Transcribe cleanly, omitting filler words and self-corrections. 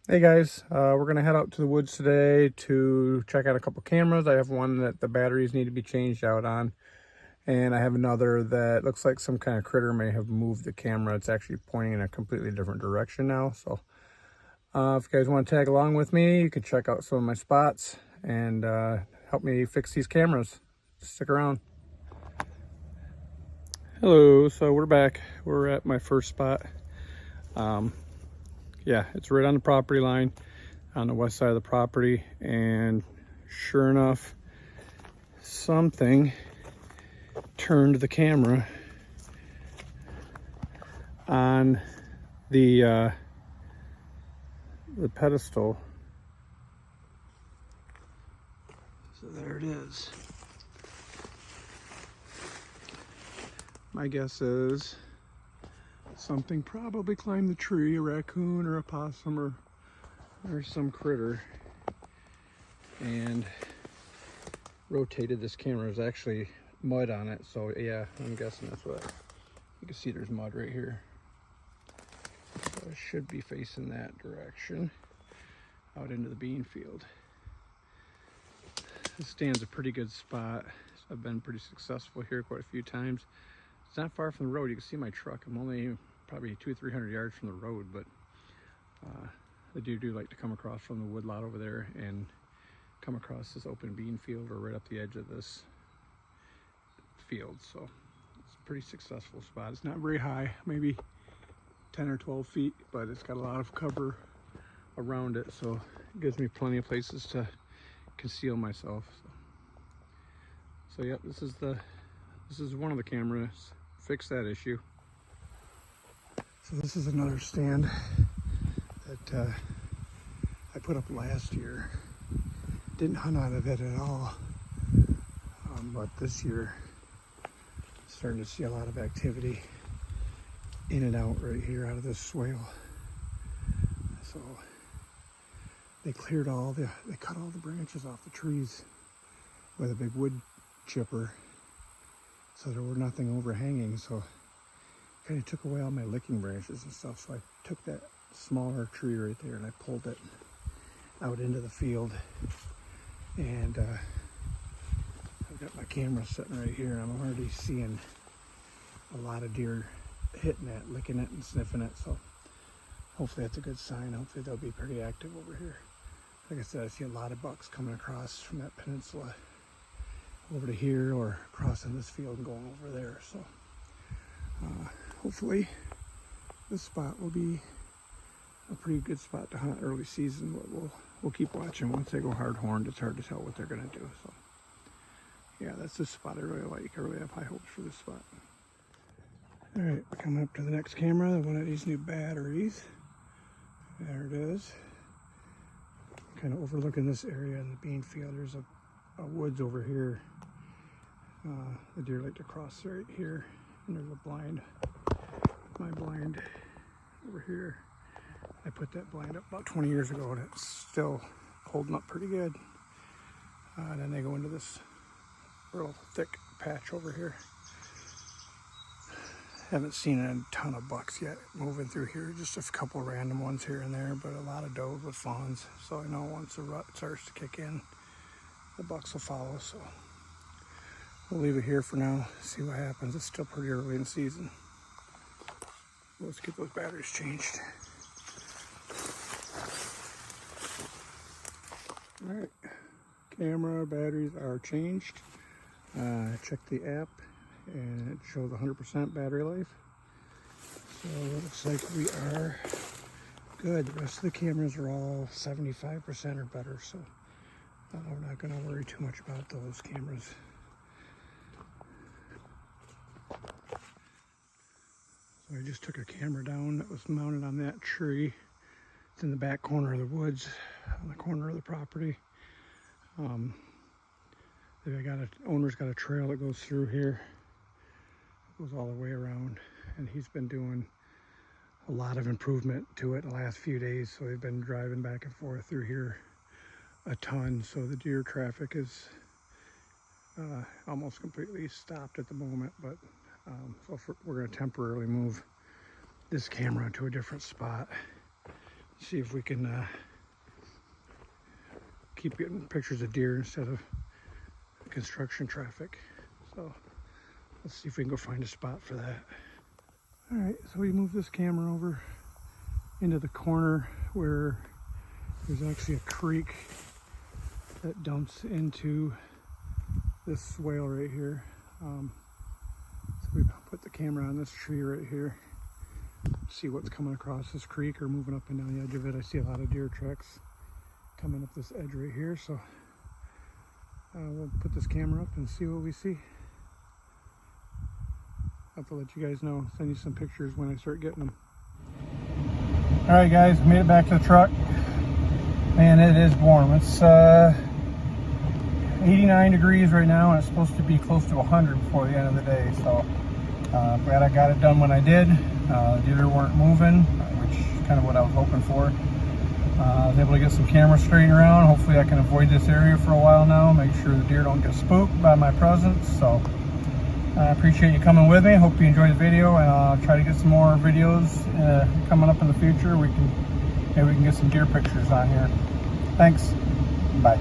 Hey guys, we're gonna head out to the woods today to check out a couple cameras. I have one that the batteries need to be changed out on, and I have another that looks like some kind of critter may have moved the camera. It's actually pointing in a completely different direction now. So if you guys want to tag along with me, you can check out some of my spots and help me fix these cameras. Stick around. Hello, so we're back. We're at my first spot. Yeah, it's right on the property line, on the west side of the property, and sure enough, something turned the camera on the pedestal. So there it is. My guess is something probably climbed the tree, a raccoon or a possum or some critter, and rotated this camera. There's actually mud on it, so yeah, I'm guessing that's what. You can see there's mud right here. So it should be facing that direction, out into the bean field. This stands a pretty good spot. So I've been pretty successful here quite a few times. It's not far from the road. You can see my truck. I'm only probably 200-300 yards from the road, but the deer do like to come across from the woodlot over there and come across this open bean field or right up the edge of this field. So it's a pretty successful spot. It's not very high, maybe 10 or 12 feet, but it's got a lot of cover around it, so it gives me plenty of places to conceal myself. So yep, this is one of the cameras. Fix that issue. So this is another stand that I put up last year. Didn't hunt out of it at all, but this year starting to see a lot of activity in and out right here out of this swale. So they cut all the branches off the trees with a big wood chipper, so there were nothing overhanging. So kind of took away all my licking branches and stuff. So I took that smaller tree right there and I pulled it out into the field, and I've got my camera sitting right here, and I'm already seeing a lot of deer hitting it, licking it and sniffing it. So hopefully that's a good sign. Hopefully they'll be pretty active over here. Like I said, I see a lot of bucks coming across from that peninsula over to here, or crossing this field and going over there. So hopefully this spot will be a pretty good spot to hunt early season, but we'll keep watching. Once they go hard horned, it's hard to tell what they're going to do. So yeah, that's the spot I really like. I really have high hopes for this spot. All right, we're coming up to the next camera, one of these new batteries. There it is. Kind of overlooking this area in the bean field. There's a woods over here. The deer like to cross right here, and there's a blind. My blind over here. I put that blind up about 20 years ago, and it's still holding up pretty good. And then they go into this real thick patch over here. Haven't seen a ton of bucks yet moving through here, just a couple random ones here and there, but a lot of does with fawns. So I know once the rut starts to kick in, the bucks will follow. So we'll leave it here for now, see what happens. It's still pretty early in the season. Let's get those batteries changed. All right, camera batteries are changed. Check the app, and it shows 100% battery life. So it looks like we are good. The rest of the cameras are all 75% or better, so we're not going to worry too much about those cameras. So I just took a camera down that was mounted on that tree. It's in the back corner of the woods, on the corner of the property. Owner's got a trail that goes through here, goes all the way around, and he's been doing a lot of improvement to it in the last few days. So they've been driving back and forth through here a ton. So the deer traffic is almost completely stopped at the moment, but so we're going to temporarily move this camera to a different spot. See if we can keep getting pictures of deer instead of construction traffic. So let's see if we can go find a spot for that. All right, so we move this camera over into the corner where there's actually a creek that dumps into this swale right here. So we put the camera on this tree right here, see what's coming across this creek or moving up and down the edge of it. I see a lot of deer tracks coming up this edge right here, so we'll put this camera up and see what we see. I'll have to let you guys know, send you some pictures when I start getting them. All right guys, made it back to the truck. Man, it is warm. It's 89 degrees right now, and it's supposed to be close to 100 before the end of the day. So glad I got it done when I did. Deer weren't moving, which is kind of what I was hoping for. I was able to get some cameras straightened around. Hopefully I can avoid this area for a while now, make sure the deer don't get spooked by my presence. So I appreciate you coming with me. Hope you enjoyed the video, and I'll try to get some more videos coming up in the future. Maybe we can get some deer pictures on here. Thanks. Bye.